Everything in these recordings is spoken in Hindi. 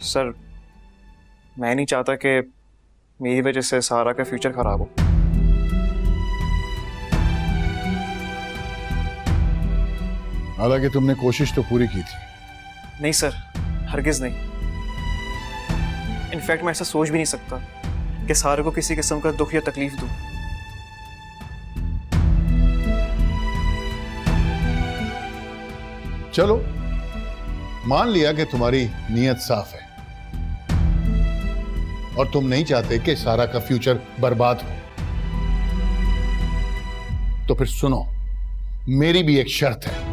सर मैं नहीं चाहता कि मेरी वजह से सारा का फ्यूचर खराब हो। हालांकि तुमने कोशिश तो पूरी की थी। नहीं सर, हरगिज नहीं। इनफैक्ट मैं ऐसा सोच भी नहीं सकता कि सारे को किसी किस्म का दुख या तकलीफ दूं। चलो मान लिया कि तुम्हारी नीयत साफ है और तुम नहीं चाहते कि सारा का फ्यूचर बर्बाद हो, तो फिर सुनो, मेरी भी एक शर्त है।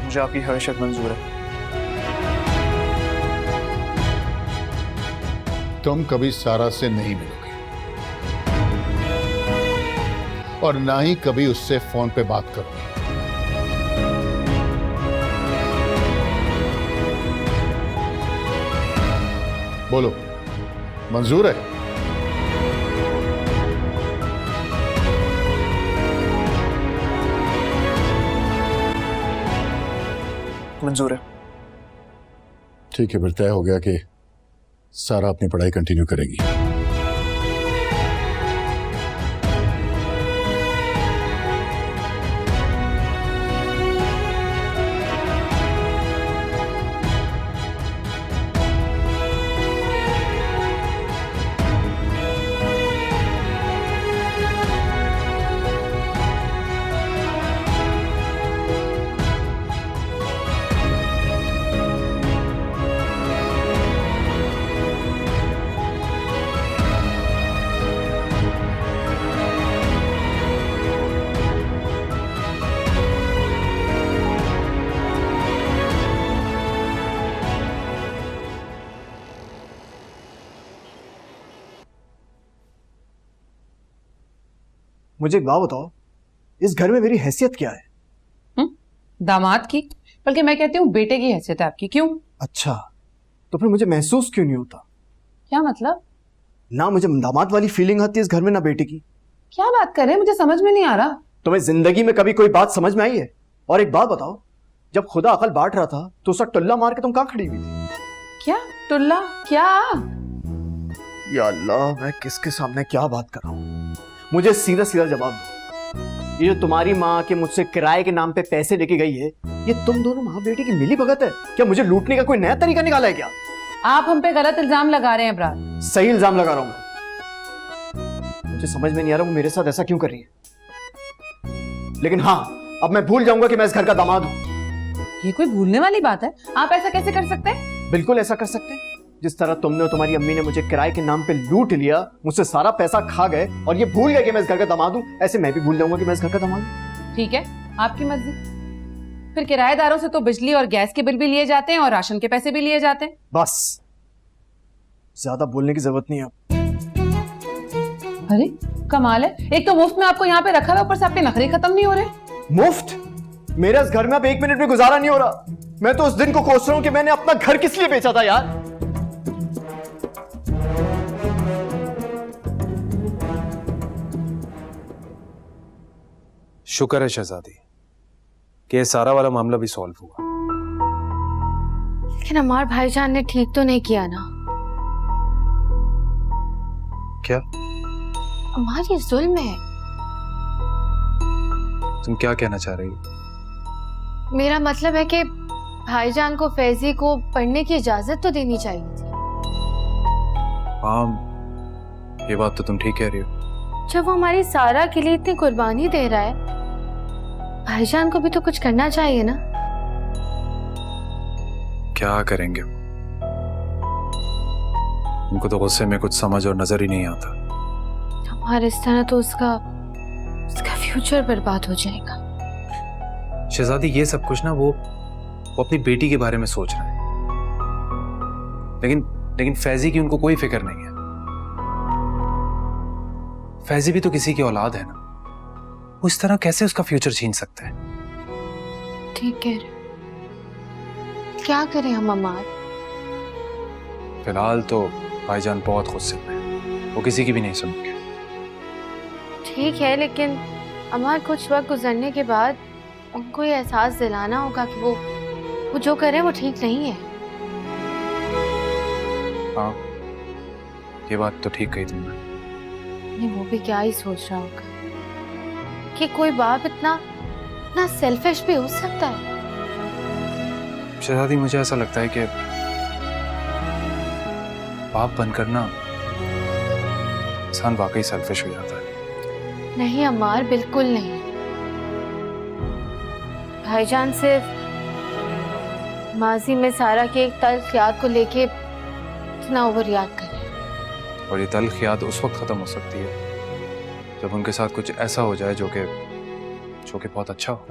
मुझे आपकी हर शर्त मंजूर है। तुम कभी सारा से नहीं मिलोगे और ना ही कभी उससे फोन पे बात करोगे। बोलो, मंजूर है? मंजूर है। ठीक है, फिर तय हो गया कि सारा अपनी पढ़ाई कंटिन्यू करेगी। मुझे एक बात बताओ, इस घर में मेरी हैसियत क्या है? दामाद की, बल्कि मैं कहती हूँ बेटे की हैसियत है आपकी। क्यों? अच्छा, तो फिर मुझे महसूस क्यों नहीं होता? क्या मतलब? ना मुझे दामाद वाली फीलिंग आती है इस घर में, ना बेटे की। क्या बात कर रहे हैं, मुझे समझ में नहीं आ रहा। तुम्हें जिंदगी में कभी कोई बात समझ में आई है? और एक बात बताओ, जब खुदा अकल बांट रहा था तो उसका टुल्ला मार के तुम कहाँ खड़ी हुई थी? क्या टुल्ला? क्या? या अल्लाह, मैं किसके सामने क्या बात कर रहा हूँ? मुझे सीधा सीधा जवाब दो। ये जो तुम्हारी माँ के मुझसे किराए के नाम पे पैसे लेके गई है, ये तुम दोनों माँ बेटे की मिली भगत है? क्या मुझे लूटने का कोई नया तरीका निकाला है क्या? आप हम पे गलत इल्जाम लगा रहे हैं इब्रार। सही इल्जाम लगा रहा हूं मैं। मुझे समझ में नहीं आ रहा वो मेरे साथ ऐसा क्यों कर रही है। लेकिन हाँ, अब मैं भूल जाऊंगा कि मैं इस घर का दामाद हूं। ये कोई भूलने वाली बात है? आप ऐसा कैसे कर सकते हैं? बिल्कुल ऐसा कर सकते हैं। जिस तरह तुमने और तुम्हारी अम्मी ने मुझे किराए के नाम पे लूट लिया, मुझसे सारा पैसा खा गए और ये भूल गए कि मैं इस घर का दामाद हूं, ऐसे मैं भी भूल जाऊंगा कि मैं इस घर का दामाद हूं। ठीक है, आपकी मर्जी। फिर किराएदारों से तो बिजली और गैस के बिल भी लिए जाते हैं और राशन के पैसे भी लिए जाते हैं। बस, ज्यादा बोलने की जरूरत नहीं है। अरे कमाल है, एक तो मुफ्त में आपको यहाँ पे रखा हुआ, ऊपर से आपके नखरे खत्म नहीं हो रहे। मुफ्त? मेरा इस घर में अब 1 मिनट भी गुजारा नहीं हो रहा। मैं तो उस दिन को कोस रहा हूं कि मैंने अपना घर किस लिए बेचा था यार। शुक्र है शहजादी कि सारा वाला मामला भी सॉल्व हुआ। लेकिन अमार भाईजान ने ठीक तो नहीं किया ना? क्या? अमार, ये जुल्म है। तुम क्या कहना चाह रही हो? मेरा मतलब है कि भाईजान को फैजी को पढ़ने की इजाजत तो देनी चाहिए थी। हाँ, ये बात तो तुम ठीक कह रही हो। जब वो हमारी सारा के लिए इतनी कुर्बानी दे रहा है, भाईजान को भी तो कुछ करना चाहिए ना। क्या करेंगे वो? उनको तो गुस्से में कुछ समझ और नजर ही नहीं आता। हमारे इस तरह तो उसका फ्यूचर बर्बाद हो जाएगा। शहजादी, ये सब कुछ ना वो अपनी बेटी के बारे में सोच रहा है, लेकिन फैजी की उनको कोई फिक्र नहीं है। फैजी भी तो किसी की औलाद है ना, वो इस तरह कैसे उसका फ्यूचर छीन सकते हैं? ठीक है, क्या करें हम अमार? फिलहाल तो भाईजान बहुत गुस्से में है, वो किसी की भी नहीं सुनेंगे। ठीक है, लेकिन अमार कुछ वक्त गुजरने के बाद उनको ये एहसास दिलाना होगा कि वो जो कर रहे हैं वो ठीक नहीं है। हाँ, ये बात तो ठीक कही तुमने। नहीं, वो भी क्या ही सोच रहा होगा कि कोई बाप इतना सेल्फिश भी हो सकता है। शहजादी, मुझे ऐसा लगता है कि बाप बनकर ना इंसान वाकई सेल्फिश हो जाता है। नहीं अम्मार, बिल्कुल नहीं। भाईजान सिर्फ माजी में सारा के एक तल्ख याद को लेके इतना ओवर रिएक्ट कर रहे हैं। और ये तल्ख याद उस वक्त खत्म हो सकती है जब उनके साथ कुछ ऐसा हो जाए जो कि बहुत अच्छा हो।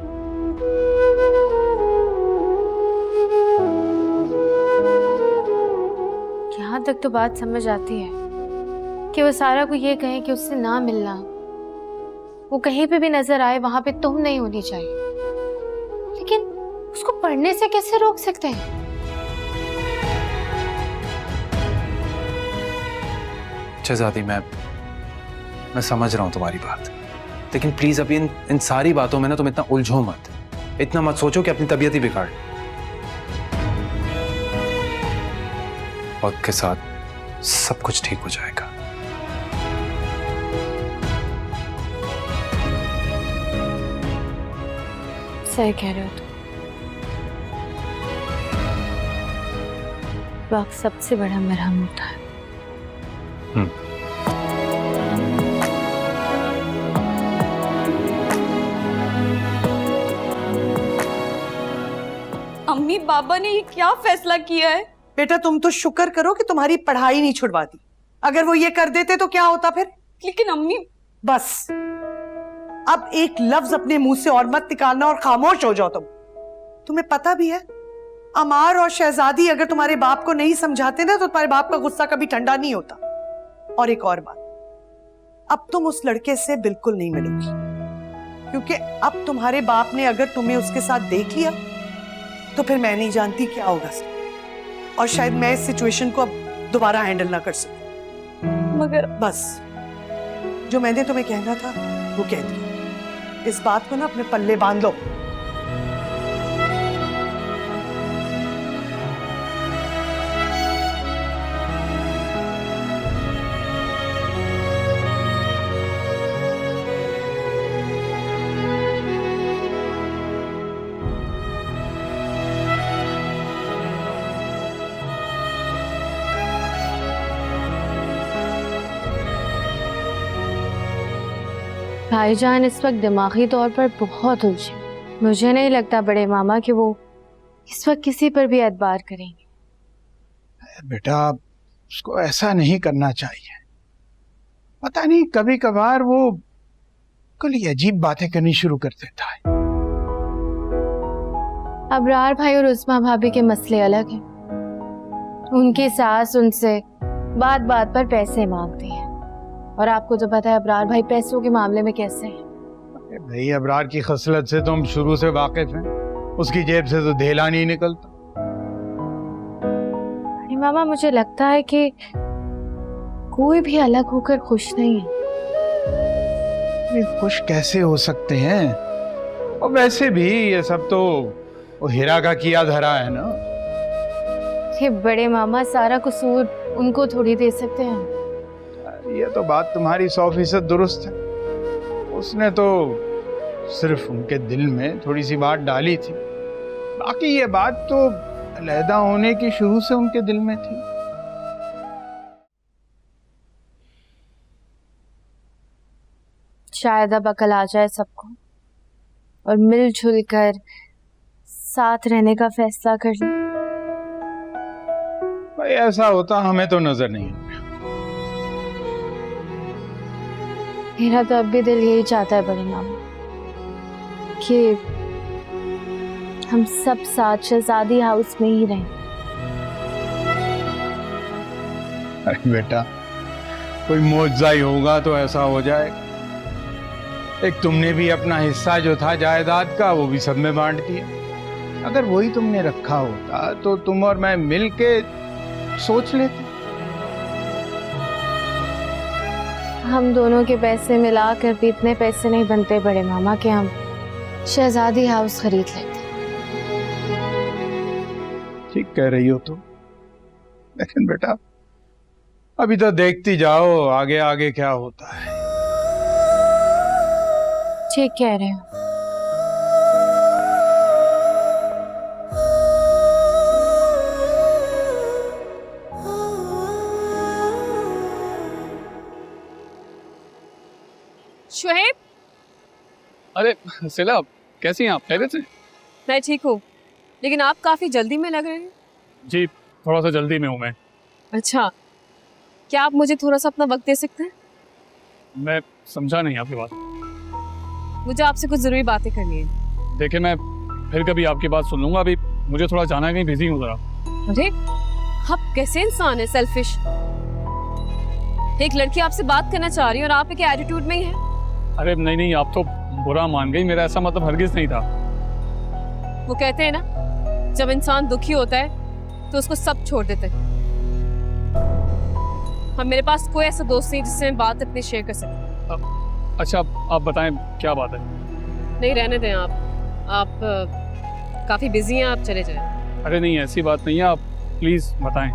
यहाँ तक तो बात समझ आती है कि वो सारा को ये कहे कि उससे ना मिलना, वो कहीं पे भी नजर आए वहां पे तुम नहीं होनी चाहिए, लेकिन उसको पढ़ने से कैसे रोक सकते हैं? शहजादी, मैं समझ रहा हूं तुम्हारी बात, लेकिन प्लीज अभी इन सारी बातों में ना तुम इतना उलझो मत, इतना मत सोचो कि अपनी तबीयत ही बिगाड़। वक्त के साथ सब कुछ ठीक हो जाएगा। सही कह रहे हो तुम। वक्त सबसे बड़ा मरहम होता है। अम्मी पापा ने ये क्या फैसला किया है? बेटा तुम तो शुक्र करो कि तुम्हारी पढ़ाई नहीं छुड़वाती। अगर वो ये कर देते तो क्या होता फिर? लेकिन अम्मी, बस अब एक लफ्ज अपने मुंह से और मत निकालना और खामोश हो जाओ तुम। तुम्हें पता भी है अमार और शहजादी अगर तुम्हारे बाप को नहीं समझाते ना तो तुम्हारे बाप का गुस्सा कभी ठंडा नहीं होता। और एक और बात, अब तुम उस लड़के से बिल्कुल नहीं मिलोगी, क्योंकि अब तुम्हारे बाप ने अगर तुम्हें उसके साथ देख लिया तो फिर मैं नहीं जानती क्या होगा सर। और शायद मैं इस सिचुएशन को अब दोबारा हैंडल ना कर सकूं। मगर बस जो मैंने तुम्हें कहना था वो कह दिया। इस बात को ना अपने पल्ले बांध लो। भाईजान इस वक्त दिमागी तौर पर बहुत उलझे। मुझे नहीं लगता बड़े मामा कि वो इस वक्त किसी पर भी एतबार करेंगे। बेटा उसको ऐसा नहीं करना चाहिए। पता नहीं कभी कभार वो कल अजीब बातें करनी शुरू कर देता है। अबरार भाई और उस्मा भाभी के मसले अलग हैं। उनकी सास उनसे बात बात पर पैसे मांगती है, और आपको तो पता है अबरार भाई पैसों के मामले में कैसे हैं। भाई अबरार की खसलत से तो हम शुरू से वाकिफ हैं, उसकी जेब से तो धेला नहीं निकलता। अरे मामा, मुझे लगता है कि कोई भी अलग होकर खुश नहीं है। खुश कैसे हो सकते हैं? और वैसे भी ये सब तो वो हीरा का किया धरा है ना। ये बड़े मामा सारा कसूर उनको थोड़ी दे सकते हैं। ये तो बात तुम्हारी 100% दुरुस्त है। उसने तो सिर्फ उनके दिल में थोड़ी सी बात डाली थी, बाकी ये बात तो अलहदा होने की शुरू से उनके दिल में थी। शायद अब अकल आ जाए सबको और मिलजुल कर साथ रहने का फैसला कर लें। भाई ऐसा होता हमें तो नजर नहीं आता। मेरा तो अब भी दिल यही चाहता है बड़े मामा कि हम सब साथ शहजादी हाउस में ही रहें। अरे बेटा कोई मौजज़ा ही होगा तो ऐसा हो जाएगा। एक तुमने भी अपना हिस्सा जो था जायदाद का वो भी सब में बांट दिया। अगर वही तुमने रखा होता तो तुम और मैं मिल के सोच लेते। हम दोनों के पैसे मिलाकर भी इतने पैसे नहीं बनते बड़े मामा कि हम शहजादी हाउस खरीद लेते। ठीक कह रही हो तुम, लेकिन बेटा अभी तो देखती जाओ आगे आगे क्या होता है। ठीक कह रहे हो। शुएब, अरे सिला, कैसी हैं आप? खैरियत से? मैं ठीक हूँ, लेकिन आप काफी जल्दी में लग रहे हैं। जी थोड़ा सा जल्दी में हूँ मैं। अच्छा, क्या आप मुझे थोड़ा सा अपना वक्त दे सकते हैं? मैं समझा नहीं आपकी बात। मुझे आपसे कुछ जरूरी बातें करनी है। देखिए मैं फिर कभी आपकी बात सुन लूंगा, अभी मुझे थोड़ा जाना है, कहीं बिजी हूँ जरा। अरे आप कैसे इंसान है, सेल्फिश। एक लड़की आपसे बात करना चाह रही है और आप एक एटीट्यूड में ही है। अरे नहीं नहीं, आप तो बुरा मान गई, मेरा ऐसा मतलब हरगिज नहीं था। वो कहते हैं ना, जब इंसान दुखी होता है तो उसको सब छोड़ देते हैं। अब मेरे पास कोई ऐसा दोस्त नहीं जिससे मैं बात अपनी शेयर कर सकूं। अच्छा आप बताएं क्या बात है? नहीं, रहने दें आप काफी बिजी हैं, आप चले जाएं। अरे नहीं ऐसी बात नहीं है, आप प्लीज बताएं।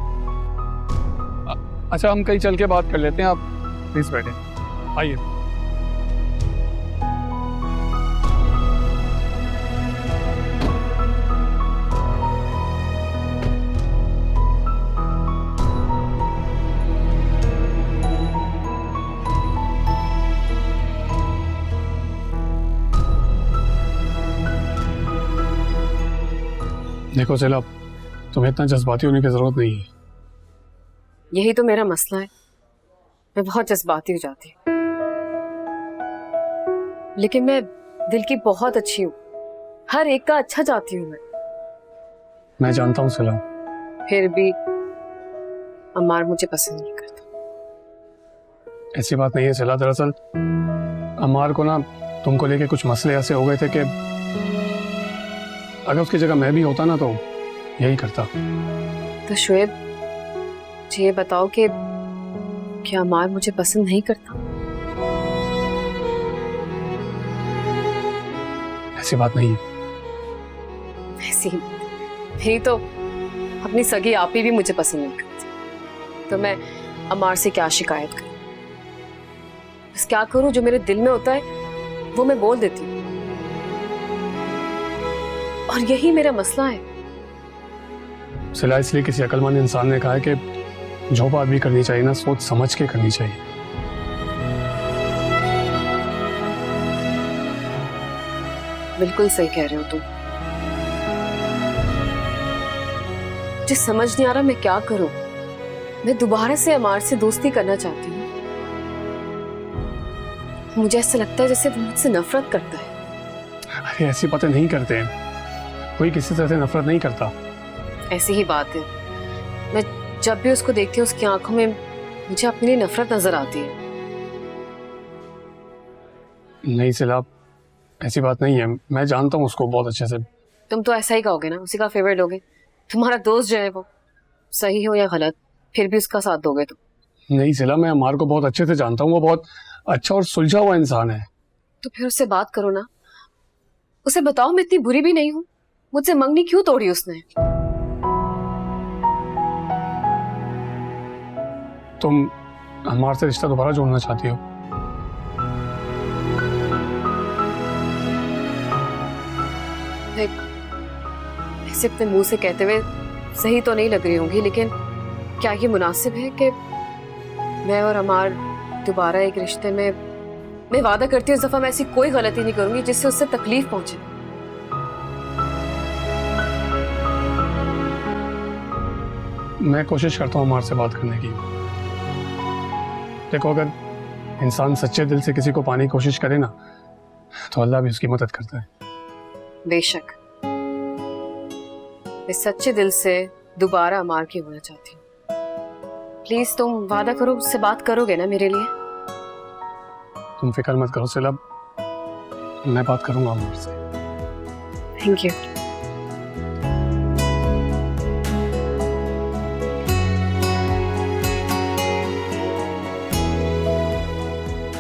अच्छा हम कहीं चल के बात कर लेते हैं, आप प्लीज बैठें, आइए। देखो सिला, तुम्हें इतना जज्बाती होने की जरूरत नहीं है। यही तो मेरा मसला है, मैं बहुत जज्बाती हो जाती हूँ। लेकिन मैं दिल की बहुत अच्छी हूँ, हर एक का अच्छा चाहती हूँ मैं जानता हूँ सिला। फिर भी अमार मुझे पसंद नहीं करता। ऐसी बात नहीं है सिला, दरअसल अमार को ना तुमको लेके कुछ मसले ऐसे हो गए थे कि अगर उसकी जगह मैं भी होता ना तो यही करता। तो शुएब, मुझे ये बताओ कि क्या अमार मुझे पसंद नहीं करता? ऐसी बात नहीं है। ऐसी मेरी तो अपनी सगी आपी भी मुझे पसंद नहीं करती, तो मैं अमार से क्या शिकायत करूं? बस क्या करूं, जो मेरे दिल में होता है वो मैं बोल देती हूँ, और यही मेरा मसला है। सिला इसलिए किसी अक्लमंद इंसान ने कहा है कि जो बात भी करनी चाहिए ना सोच समझ के करनी चाहिए। बिल्कुल सही कह रहे हो तुम। मुझे समझ नहीं आ रहा मैं क्या करूं। मैं दोबारा से अमार से दोस्ती करना चाहती हूँ। मुझे ऐसा लगता है जैसे वो मुझसे नफरत करता है। अरे ऐसी बातें नहीं करते हैं, कोई किसी तरह से नफरत नहीं करता। ऐसी ही बात है, मैं जब भी उसको देखती हूँ उसकी आंखों में मुझे अपनी लिए नफरत नजर आती है। नहीं सिला, ऐसी बात नहीं है, मैं जानता हूँ उसको बहुत अच्छे से। तुम तो ऐसा ही कहोगे ना, उसी का फेवरेट लोगे। तुम्हारा दोस्त जो है वो सही हो या गलत फिर भी उसका साथ दोगे तुम। नहीं सिला, मैं अमार को बहुत अच्छे से जानता हूँ, वो बहुत अच्छा और सुलझा हुआ इंसान है। तो फिर उससे बात करो ना, उसे बताओ मैं इतनी बुरी भी नहीं हूँ, मुझसे मंगनी क्यों तोड़ी उसने? तुम अमार से रिश्ता दोबारा जोड़ना चाहती हो? ऐसे अपने मुंह से कहते हुए सही तो नहीं लग रही होंगी, लेकिन क्या ये मुनासिब है कि मैं और अमार दोबारा एक रिश्ते में? मैं वादा करती हूँ इस दफा मैं ऐसी कोई गलती नहीं करूंगी जिससे उससे तकलीफ पहुंचे। मैं कोशिश करता हूँ अमार से बात करने की। देखो अगर इंसान सच्चे दिल से किसी को पाने की कोशिश करे ना तो अल्लाह भी उसकी मदद करता है। बेशक मैं सच्चे दिल से दोबारा अमार की होना चाहती हूँ। प्लीज तुम वादा करो, उससे बात करोगे ना मेरे लिए? तुम फिक्र मत करो सिला, मैं बात करूंगा अमार से। Thank you.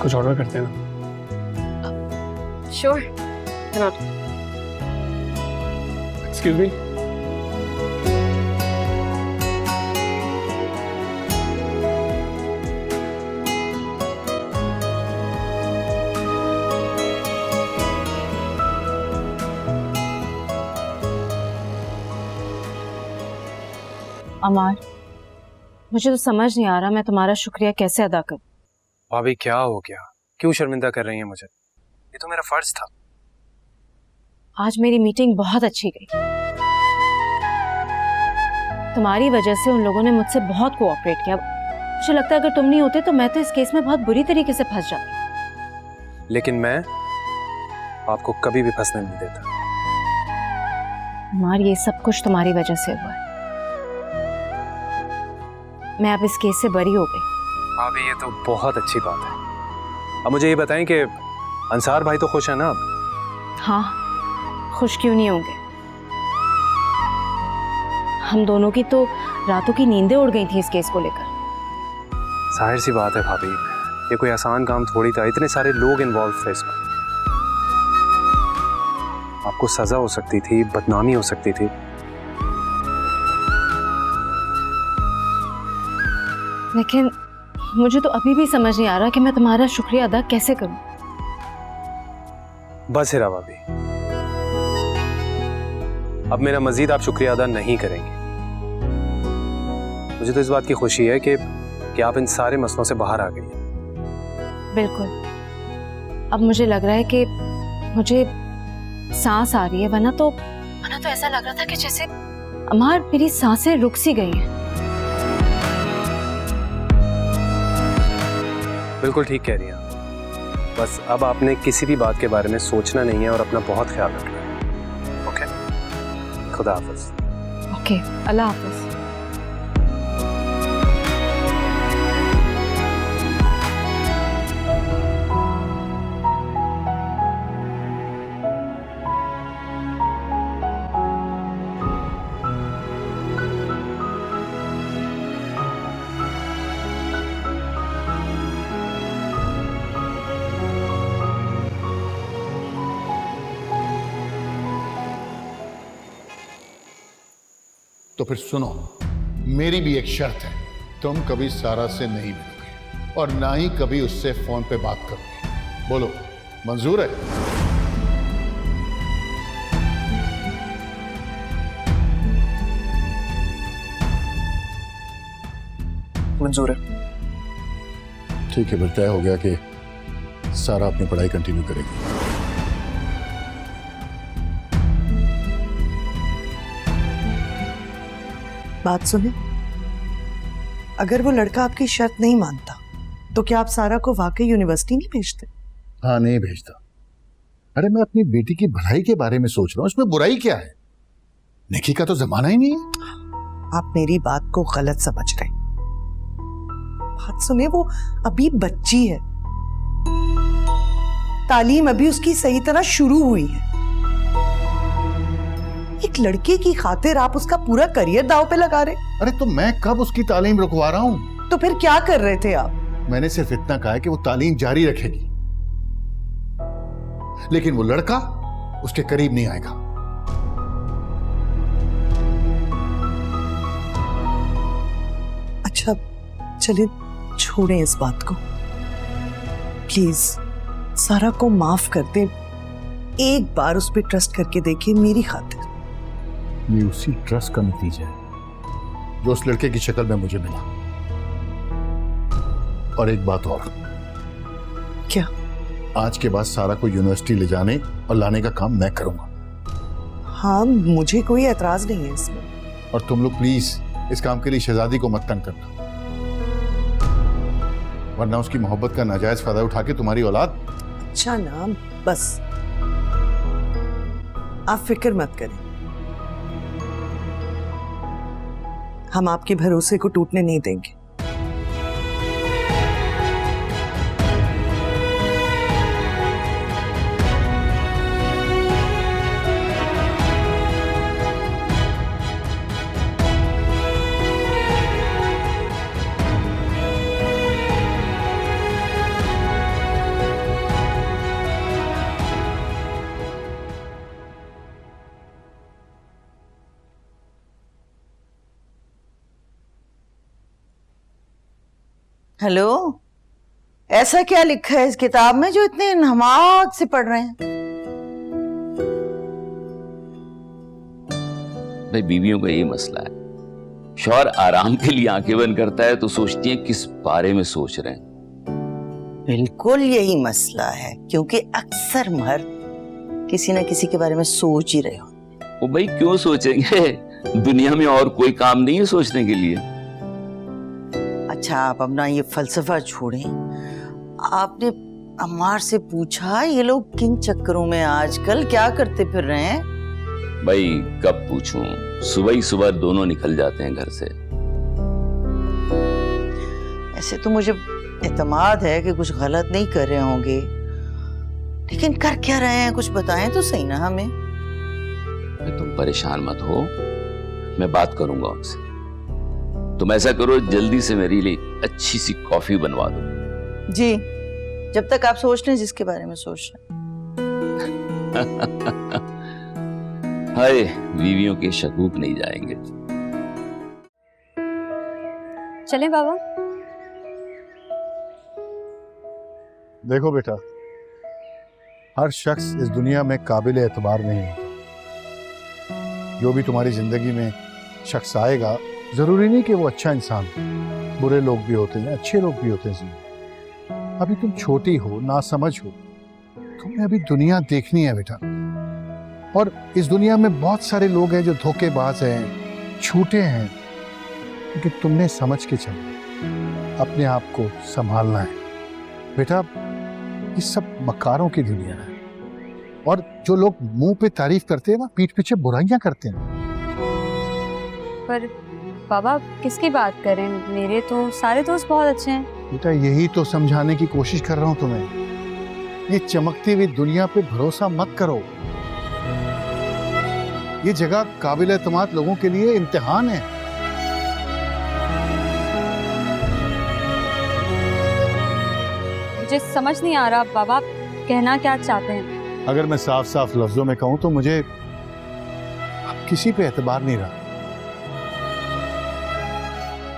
कुछ ऑर्डर करते हैं ना? श्योर। Excuse me. अमार, मुझे तो समझ नहीं आ रहा मैं तुम्हारा शुक्रिया कैसे अदा करूं। भाभी क्या हो गया, क्यों शर्मिंदा कर रही हैं मुझे? ये तो मेरा फर्ज था। आज मेरी मीटिंग बहुत अच्छी गई। तुम्हारी वजह से उन लोगों ने मुझसे बहुत कोऑपरेट किया। मुझे लगता है अगर तुम नहीं होते तो मैं तो इस केस में बहुत बुरी तरीके से फंस जाती। लेकिन मैं आपको कभी भी फंसने नहीं देता। अमार, ये सब कुछ तुम्हारी वजह से हुआ है। मैं अब इस केस से बरी हो गई। भाभी ये तो बहुत अच्छी बात है। अब मुझे ये बताएं कि अंसार भाई तो खुश है ना अब? हाँ, खुश क्यों नहीं होंगे। हम दोनों की तो रातों की नींदें उड़ गई थी इस केस को लेकर। जाहिर सी बात है भाभी, ये कोई आसान काम थोड़ी था। इतने सारे लोग इन्वॉल्व थे इसमें। आपको सजा हो सकती थी, बदनामी हो सकती थी। लेकिन मुझे तो अभी भी समझ नहीं आ रहा कि मैं तुम्हारा शुक्रिया अदा कैसे करूं। बस हिरा भाभी, अब मेरा मजीद आप शुक्रिया अदा नहीं करेंगे। मुझे तो इस बात की खुशी है कि आप इन सारे मसलों से बाहर आ गई हैं। बिल्कुल। अब मुझे लग रहा है कि मुझे सांस आ रही है, वरना तो ऐसा लग रहा था कि जैसे अमार मेरी सांसें रुक सी गई हैं। बिल्कुल ठीक कह रही हैं। बस अब आपने किसी भी बात के बारे में सोचना नहीं है और अपना बहुत ख्याल रखना है। ओके, खुदा हाफिज। ओके, अल्लाह हाफिज। तो फिर सुनो, मेरी भी एक शर्त है। तुम कभी सारा से नहीं मिलोगे और ना ही कभी उससे फोन पे बात करोगे। बोलो, मंजूर है? मंजूर है। ठीक है, फिर तय हो गया कि सारा अपनी पढ़ाई कंटिन्यू करेगी। बात सुने, अगर वो लड़का आपकी शर्त नहीं मानता तो क्या आप सारा को वाकई यूनिवर्सिटी नहीं भेजते? हाँ, नहीं भेजता। अरे मैं अपनी बेटी की भलाई के बारे में सोच रहा हूँ, इसमें बुराई क्या है? नेकी का तो जमाना ही नहीं है। आप मेरी बात को गलत समझ रहे हैं। बात सुने, वो अभी बच्ची है, तालीम अभी उसकी सही तरह शुरू हुई है। एक लड़के की खातिर आप उसका पूरा करियर दांव पे लगा रहे। अरे तो मैं कब उसकी तालीम रुकवा रहा हूँ? तो फिर क्या कर रहे थे आप? मैंने सिर्फ इतना कहा है कि वो तालीम जारी रखेगी, लेकिन वो लड़का उसके करीब नहीं आएगा। अच्छा, चलिए छोड़ें इस बात को। प्लीज सारा को माफ कर दें। एक बार उस पर ट्रस्ट करके देखिए मेरी खातिर। ये उसी ट्रस्ट का नतीजा है जो उस लड़के की शक्ल में मुझे मिला। और एक बात और। क्या? आज के बाद सारा को यूनिवर्सिटी ले जाने और लाने का काम मैं करूंगा। हाँ, मुझे कोई एतराज नहीं है इसमें। और तुम लोग प्लीज इस काम के लिए शहजादी को मत तंग करना, वरना उसकी मोहब्बत का नाजायज फायदा उठा के तुम्हारी औलाद। अच्छा ना, बस आप फिक्र मत करें। हम आपके भरोसे को टूटने नहीं देंगे। हेलो, ऐसा क्या लिखा है इस किताब में जो इतने नमाज से पढ़ रहे हैं? भाई बीवियों का यही मसला है, शौहर आराम के लिए आंखें बंद करता है तो सोचती है किस बारे में सोच रहे हैं। बिल्कुल यही मसला है, क्योंकि अक्सर मर्द किसी न किसी के बारे में सोच ही रहे हो। वो भाई क्यों सोचेंगे, दुनिया में और कोई काम नहीं है सोचने के लिए। अच्छा, आप अपना ये फलसफा छोड़ें। आपने अम्मार से पूछा ये लोग किन चक्करों में आजकल क्या करते फिर रहे हैं? भाई कब पूछूं, सुबह ही सुबह दोनों निकल जाते हैं घर से। ऐसे तो मुझे एतमाद है कि कुछ गलत नहीं कर रहे होंगे, लेकिन कर क्या रहे हैं कुछ बताएं तो सही ना हमें। तुम परेशान मत हो, मैं बात करूंगा उनसे। तुम ऐसा करो, जल्दी से मेरे लिए अच्छी सी कॉफी बनवा दो। जी, जब तक आप सोच लें जिसके बारे में सोच रहे हाय, बीवियों के शकूक नहीं जाएंगे। चले बाबा। देखो बेटा, हर शख्स इस दुनिया में काबिल एतबार नहीं होता। जो भी तुम्हारी जिंदगी में शख्स आएगा, जरूरी नहीं कि वो अच्छा इंसान हो। बुरे लोग भी होते हैं, अच्छे लोग भी होते हैं जिंदगी। अभी तुम छोटी हो, नासमझ हो, तुम्हें अभी दुनिया देखनी है बेटा। और इस दुनिया में बहुत सारे लोग हैं जो धोखेबाज हैं, झूठे हैं, लेकिन तुमने समझ के चलो, अपने आप को संभालना है बेटा। ये सब मकारों की दुनिया है, और जो लोग मुंह पे तारीफ करते हैं ना, पीठ पीछे बुराइयां करते हैं। पर बाबा किसकी बात करें, मेरे तो सारे दोस्त बहुत अच्छे हैं। बेटा यही तो समझाने की कोशिश कर रहा हूं तुम्हें। ये चमकती हुई दुनिया पे भरोसा मत करो। ये जगह काबिल एतमाद लोगों के लिए इम्तिहान है। मुझे समझ नहीं आ रहा बाबा, आप कहना क्या चाहते हैं? अगर मैं साफ साफ लफ्जों में कहूं तो मुझे अब किसी पे एतबार नहीं रहा।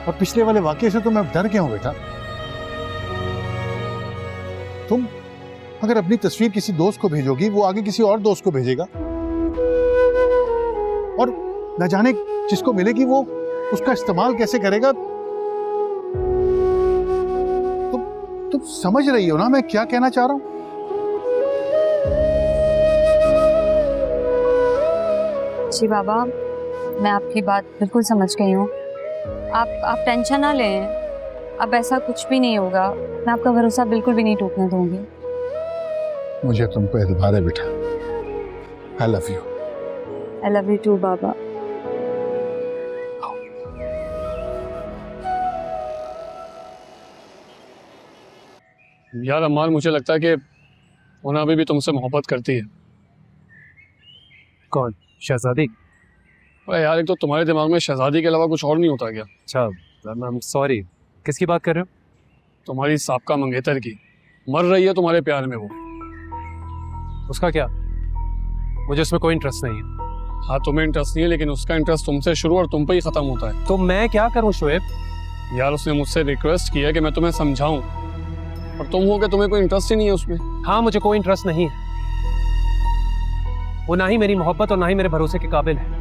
और पिछले वाले वाकये से तो मैं डर गया हूं बेटा। तुम अगर अपनी तस्वीर किसी दोस्त को भेजोगी, वो आगे किसी और दोस्त को भेजेगा, और न जाने जिसको मिलेगी वो उसका इस्तेमाल कैसे करेगा। तुम समझ रही हो ना मैं क्या कहना चाह रहा हूं? जी बाबा, मैं आपकी बात बिल्कुल समझ गई हूँ। आप टेंशन ना लें, अब ऐसा कुछ भी नहीं होगा। मैं आपका भरोसा बिल्कुल भी नहीं टूटने दूंगी। मुझे तुम पे एतबार है बेटा। I love you. I love you too बाबा। यार अम्मार, मुझे लगता है कि उन्हें अभी भी तुमसे मोहब्बत करती है। कौन, शहजादी? अरे यार, एक तो तुम्हारे दिमाग में शहजादी के अलावा कुछ और नहीं होता क्या? अच्छा, आई एम सॉरी, किसकी बात कर रहे हो? तुम्हारी साबका मंगेतर की। मर रही है तुम्हारे प्यार में वो। उसका क्या? मुझे उसमें कोई इंटरेस्ट नहीं है। हाँ, तुम्हें इंटरेस्ट नहीं है, लेकिन उसका इंटरेस्ट तुमसे शुरू और तुम पे ही खत्म होता है। तो मैं क्या करूं शोएब? यार उसने मुझसे रिक्वेस्ट की है कि मैं तुम्हें समझाऊं, और तुम हो कि तुम्हें कोई इंटरेस्ट ही नहीं है उसमें। हाँ, मुझे कोई इंटरेस्ट नहीं है। वो ना ही मेरी मोहब्बत और ना ही मेरे भरोसे के काबिल है।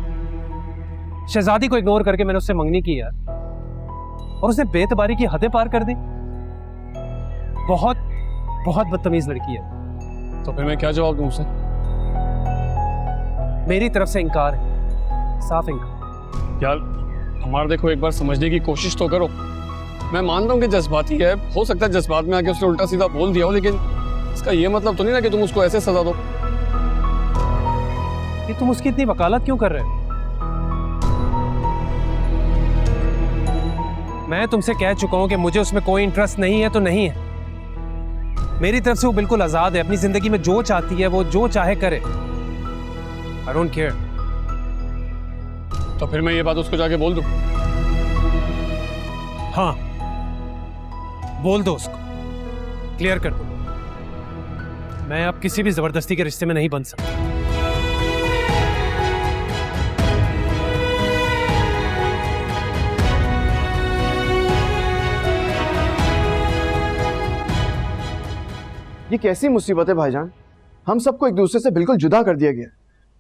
शहजादी को इग्नोर करके मैंने उससे मंगनी की यार, और उसने बेतबारी की हदें पार कर दी। बहुत बहुत बदतमीज लड़की है। तो फिर मैं क्या जवाब दूं उसे? मेरी तरफ से इनकार है, साफ इनकार। यार हमारा देखो, एक बार समझने की कोशिश तो करो। मैं मानता हूँ कि जज्बाती है, हो सकता है जज्बात में आके उसने उल्टा सीधा बोल दिया हो, लेकिन इसका ये मतलब तो नहीं ना कि तुम उसको ऐसे सजा दो। कि तुम उसकी इतनी वकालत क्यों कर रहे हो? मैं तुमसे कह चुका हूं कि मुझे उसमें कोई इंटरेस्ट नहीं है तो नहीं है। मेरी तरफ से वो बिल्कुल आजाद है, अपनी जिंदगी में जो चाहती है वो जो चाहे करे। I don't care. तो फिर मैं ये बात उसको जाके बोल दूं? हाँ, बोल दो उसको, क्लियर कर दो। मैं अब किसी भी जबरदस्ती के रिश्ते में नहीं बन सकता। ये कैसी मुसीबत है भाईजान? हम सबको एक दूसरे से बिल्कुल जुदा कर दिया गया।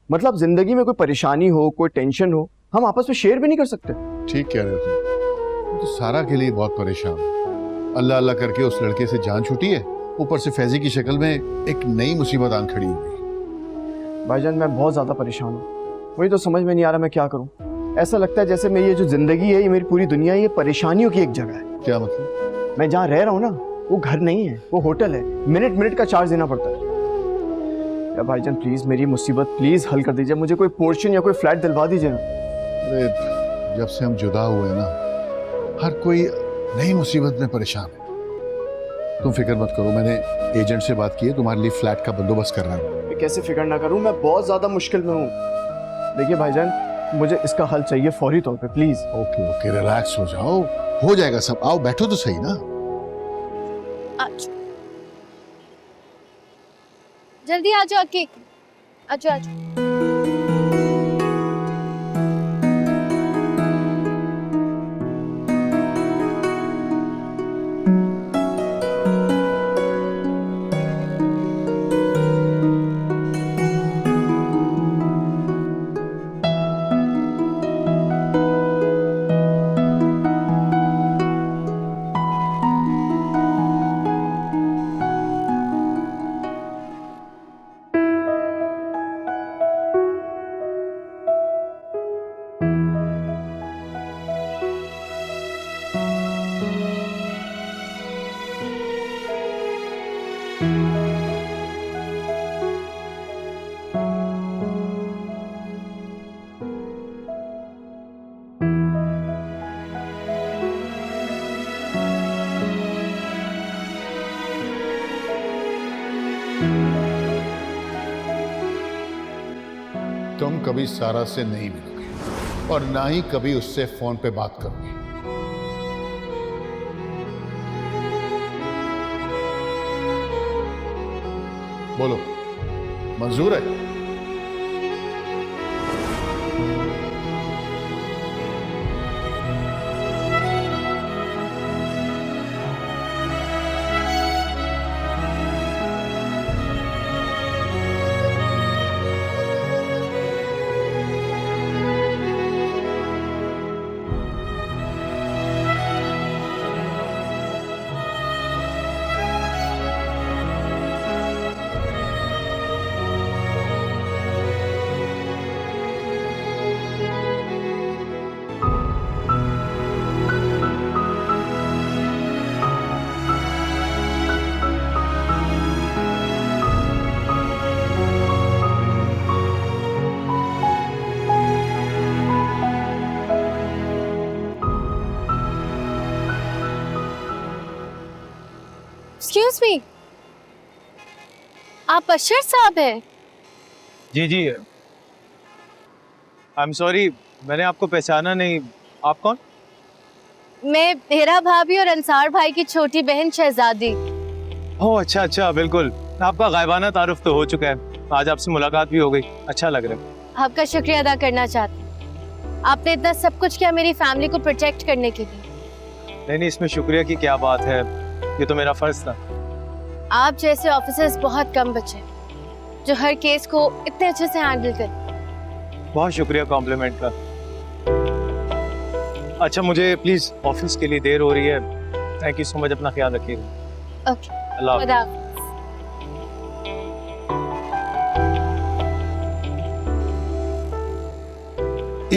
मतलब जिंदगी में कोई परेशानी हो, कोई टेंशन हो, हम आपस में शेयर भी नहीं कर सकते। ठीक कह रहे हो तुम। तो सारा के लिए बहुत परेशान हूं। अल्लाह अल्लाह करके उस लड़के से जान छूटी है, ऊपर से फैजी की शक्ल में एक नई मुसीबत आन खड़ी हो गई। भाईजान मैं बहुत ज्यादा परेशान हूँ, मुझे तो समझ में नहीं आ रहा मैं क्या करूँ। ऐसा लगता है जैसे मेरी ये जो जिंदगी है, ये मेरी पूरी दुनिया है, ये परेशानियों की एक जगह है। क्या मतलब? मैं जहाँ रह रहा हूँ ना, वो घर नहीं है, वो होटल है। मिनट मिनट का चार्ज देना पड़ता है। या भाईजान प्लीज मेरी मुसीबत प्लीज हल कर दीजिए, मुझे कोई पोर्शन या कोई फ्लैट दिलवा दीजिए। अरे जब से हम जुदा हुए ना, हर कोई नई मुसीबत में परेशान है। तुम फिक्र मत करो, मैंने एजेंट से बात की है, तुम्हारे लिए फ्लैट का बंदोबस्त कर रहा हूँ। मैं कैसे फिक्र ना करूँ, मैं बहुत ज्यादा मुश्किल में हूँ। देखिए भाईजान, मुझे इसका हल चाहिए फौरी तौर पे, प्लीज। ओके ओके, रिलैक्स हो जाओ, हो जाएगा सब। आओ बैठो तो सही ना। जल्दी आ जाओ आके, आ जाओ आ जाओ। तुम कभी सारा से नहीं मिलोगे और ना ही कभी उससे फोन पे बात करोगे। बोलो, मंजूर है? एक्सक्यूज मी, आप अशर साहब हैं? जी जी, आई एम सॉरी, मैंने आपको पहचाना नहीं। आप कौन? मैं हेरा भाभी और अंसार भाई की छोटी बहन शहजादी। ओह अच्छा अच्छा, बिल्कुल। आपका गायबाना तारुफ तो हो चुका है, आज आपसे मुलाकात भी हो गई, अच्छा लग रहा है। आपका शुक्रिया अदा करना चाहती हूँ, आपने इतना सब कुछ किया मेरी फैमिली को प्रोटेक्ट करने के लिए। नहीं, इसमें शुक्रिया की क्या बात है, ये तो मेरा फर्ज था। आप जैसे ऑफिसर्स बहुत कम बचे जो हर केस को इतने अच्छे से हैंडल कर। बहुत शुक्रिया कॉम्प्लीमेंट का। अच्छा, मुझे प्लीज ऑफिस के लिए देर हो रही है। थैंक यू सो मच, अपना ख्याल रखिएगा। ओके, अल्लाह हाफ़िज़। खुदा हाफ़िज़।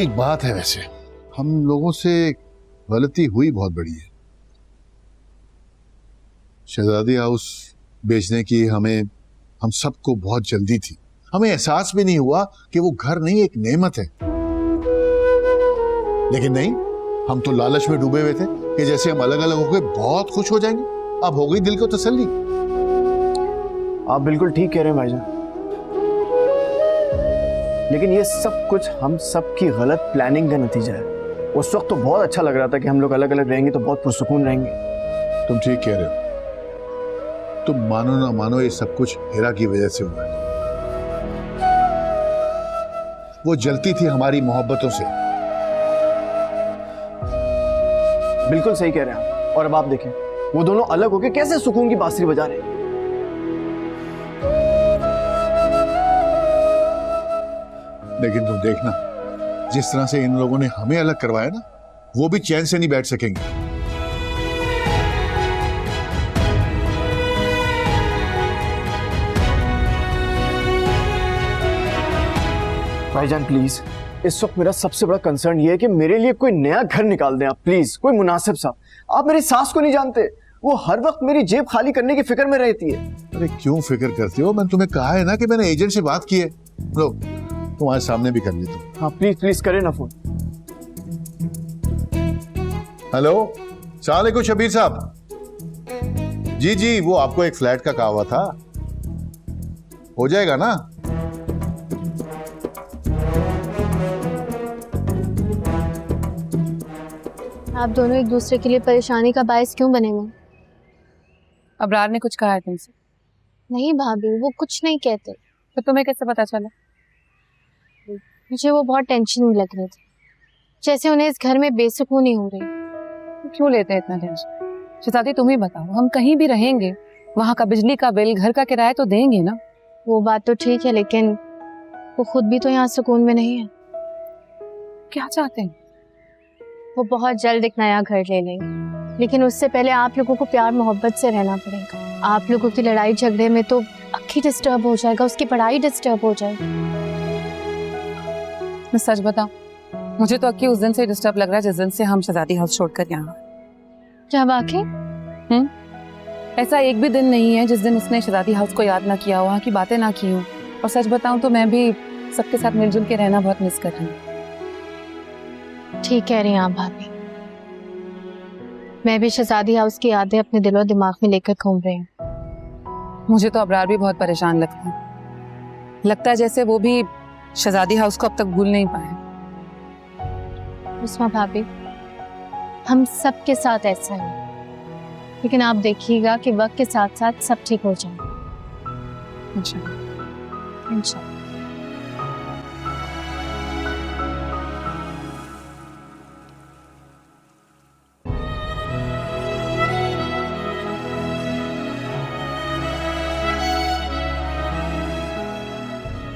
एक बात है, वैसे हम लोगों से गलती हुई बहुत बड़ी है। शहजादी हाउस बेचने की हम सबको बहुत जल्दी थी। हमें एहसास भी नहीं हुआ कि वो घर नहीं एक नेमत है। लेकिन नहीं, हम तो लालच में डूबे हुए थे कि जैसे हम अलग अलग होकर बहुत खुश हो जाएंगे। अब हो गई दिल को तसल्ली। आप बिल्कुल ठीक कह रहे हैं भाईजान, लेकिन ये सब कुछ हम सब की गलत प्लानिंग का नतीजा है। उस वक्त तो बहुत अच्छा लग रहा था कि हम लोग अलग अलग रहेंगे तो बहुत पुरसुकून रहेंगे। तुम ठीक कह रहे हो। तुम मानो ना मानो, ये सब कुछ हेरा की वजह से हुआ है। वो जलती थी हमारी मोहब्बतों से। बिल्कुल सही कह रहे हैं आप। और अब आप देखें, वो दोनों अलग होकर कैसे सुकून की बांसुरी बजा रहे हैं। लेकिन तुम देखना, जिस तरह से इन लोगों ने हमें अलग करवाया ना, वो भी चैन से नहीं बैठ सकेंगे। भाईजान प्लीज, इस वक्त मेरा सबसे बड़ा कंसर्न ये है कि मेरे लिए कोई नया घर निकाल दें आप प्लीज, कोई मुनासिब सा। आप मेरी सास को नहीं जानते, वो हर वक्त मेरी जेब खाली करने की फिक्र में रहती है। अरे क्यों फिक्र करते हो? मैंने तुम्हें कहा है ना कि मैंने एजेंट से बात की है। लो, तुम्हारे सामने भी कर ली तुम। हाँ प्लीज प्लीज करें ना फोन। हेलो, सलाम अलैकुम शबीर साहब। जी जी, वो आपको एक फ्लैट का कहा हुआ था, हो जाएगा ना? आप दोनों एक दूसरे के लिए परेशानी का बायस क्यों बनेंगे? अबरार ने कुछ कहा है तुमसे? नहीं भाभी, वो कुछ नहीं कहते। तो तुम्हें कैसे पता चला? मुझे वो बहुत टेंशन में लग रही थी, जैसे उन्हें इस घर में बेसुकूनी हो रही। क्यों लेते हैं इतना टेंशन? शहजादी तुम ही बताओ, हम कहीं भी रहेंगे वहाँ का बिजली का बिल, घर का किराया तो देंगे ना। वो बात तो ठीक है, लेकिन वो खुद भी तो यहाँ सुकून में नहीं है। क्या चाहते हैं? वो बहुत जल्द एक नया घर ले लेंगे, लेकिन उससे पहले आप लोगों को प्यार मोहब्बत से रहना पड़ेगा। आप लोगों की लड़ाई झगड़े में तो अक्की डिस्टर्ब हो जाएगा, उसकी पढ़ाई डिस्टर्ब हो जाएगी। मैं सच बताऊं, मुझे तो अक्की उस दिन से डिस्टर्ब लग रहा है जिस दिन से हम शहजादी हाउस छोड़कर यहाँ। क्या वाकई? ऐसा एक भी दिन नहीं है जिस दिन उसने शहजादी हाउस को याद ना किया हो, वहाँ की बातें ना की हो। और सच बताऊं तो मैं भी सबके साथ मिलजुल के रहना बहुत मिस कर रही हूँ। ठीक कह रही हैं आप भाभी, मैं भी शहजादी हाउस की यादें अपने दिलो दिमाग में लेकर घूम रही हूँ। मुझे तो अबरार भी बहुत परेशान लगता है जैसे वो भी शहजादी हाउस को अब तक भूल नहीं पाए। उस्मा भाभी, हम सबके साथ ऐसा है, लेकिन आप देखिएगा कि वक्त के साथ साथ सब ठीक हो जाए। इंशाल्लाह।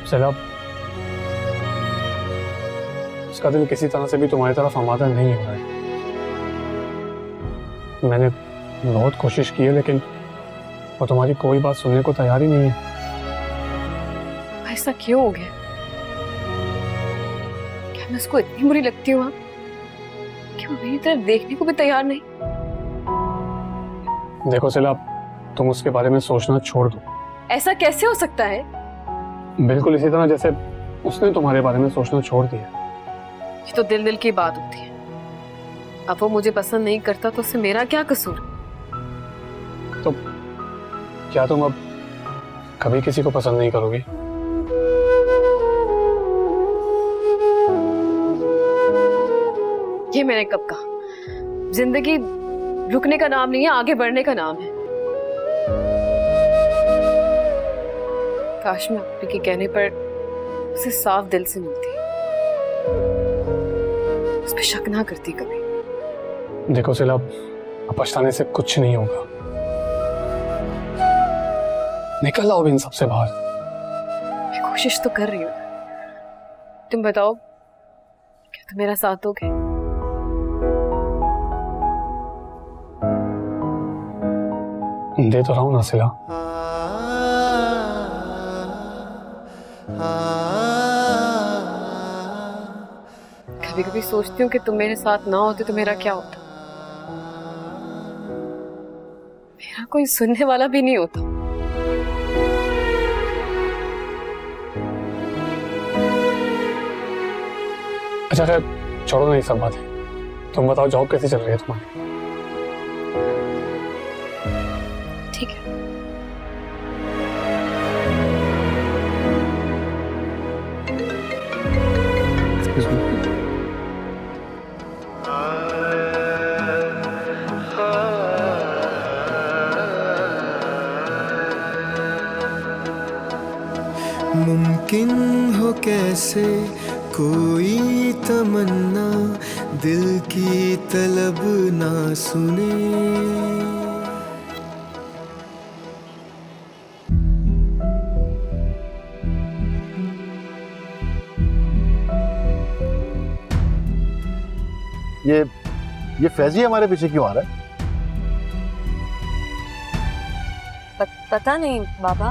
सैलाब, उसका दिल किसी तरह से भी तुम्हारी तरफ आमादा नहीं हो रहा है। मैंने बहुत कोशिश की है, लेकिन वो तुम्हारी कोई बात सुनने को तैयार ही नहीं है। ऐसा क्यों हो गया? क्या मैं उसको इतनी बुरी लगती हूँ कि वो मेरी तरफ देखने को भी तैयार नहीं? देखो सैलाब, तुम उसके बारे में सोचना छोड़ दो। ऐसा कैसे हो सकता है? बिल्कुल इसी तरह जैसे उसने तुम्हारे बारे में सोचना छोड़ दिया। ये तो दिल की बात होती है। अब वो मुझे पसंद नहीं करता तो उससे मेरा क्या कसूर? तो क्या तुम अब कभी किसी को पसंद नहीं करोगी? ये मैंने कब कहा? जिंदगी रुकने का नाम नहीं है, आगे बढ़ने का नाम है। काश मैं अपने के कहने पर उसे साफ दिल से मिलती, उस पर शक ना करती कभी। देखो सैलाब, अब पछताने से कुछ नहीं होगा। निकल आओ इन सबसे बाहर। मैं कोशिश तो कर रही हूँ। तुम बताओ, क्या तुम मेरा साथ दोगे? दे तो रहा हूं ना सिला। कभी कभी सोचती हूँ कि तुम मेरे साथ ना होते तो मेरा क्या होता। मेरा कोई सुनने वाला भी नहीं होता। अच्छा खैर, छोड़ो ना ये सब बातें। तुम बताओ, जॉब कैसी चल रही है तुम्हारी? ठीक है। मुमकिन हो कैसे कोई तमन्ना दिल की तलब ना सुने। ये फैजी हमारे पीछे क्यों आ रहा है? पता नहीं बाबा।